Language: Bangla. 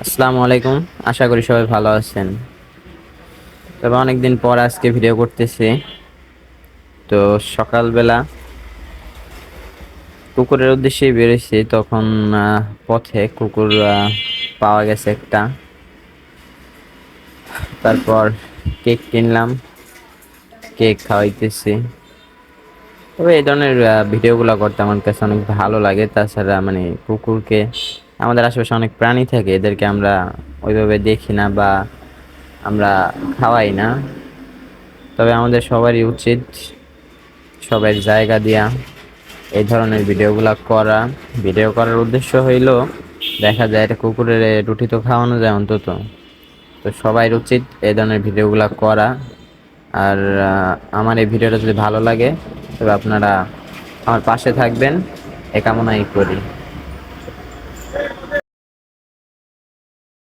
আসসালামু আলাইকুম। আশা করি সবাই ভালো আছেন। তবে অনেকদিন পর আজকে ভিডিও করতেছি। তো সকালবেলা কুকুরের উদ্দেশ্যে বেরিয়েছি, তখন পথে কুকুর পাওয়া গেছে একটা। তারপর কেক কিনলাম, কেক খাওয়াইতেছি। তবে এই ধরনের ভিডিওগুলো করতে আমার কাছে অনেক ভালো লাগে। তাছাড়া মানে কুকুরকে, আমাদের আশেপাশে অনেক প্রাণী থাকে, এদেরকে আমরা ওইভাবে দেখি না বা আমরা খাওয়াই না। তবে আমাদের সবারই উচিত সবার জায়গা দিয়া এই ধরনের ভিডিওগুলা করা। ভিডিও করার উদ্দেশ্য হইল, দেখা যায় এটা কুকুরের রুটি তো খাওয়ানো যায় অন্তত। তো সবাই উচিত এই ধরনের ভিডিওগুলা করা। আর আমার এই ভিডিওটা যদি ভালো লাগে তবে আপনারা আমার পাশে থাকবেন, এ কামনাই করি।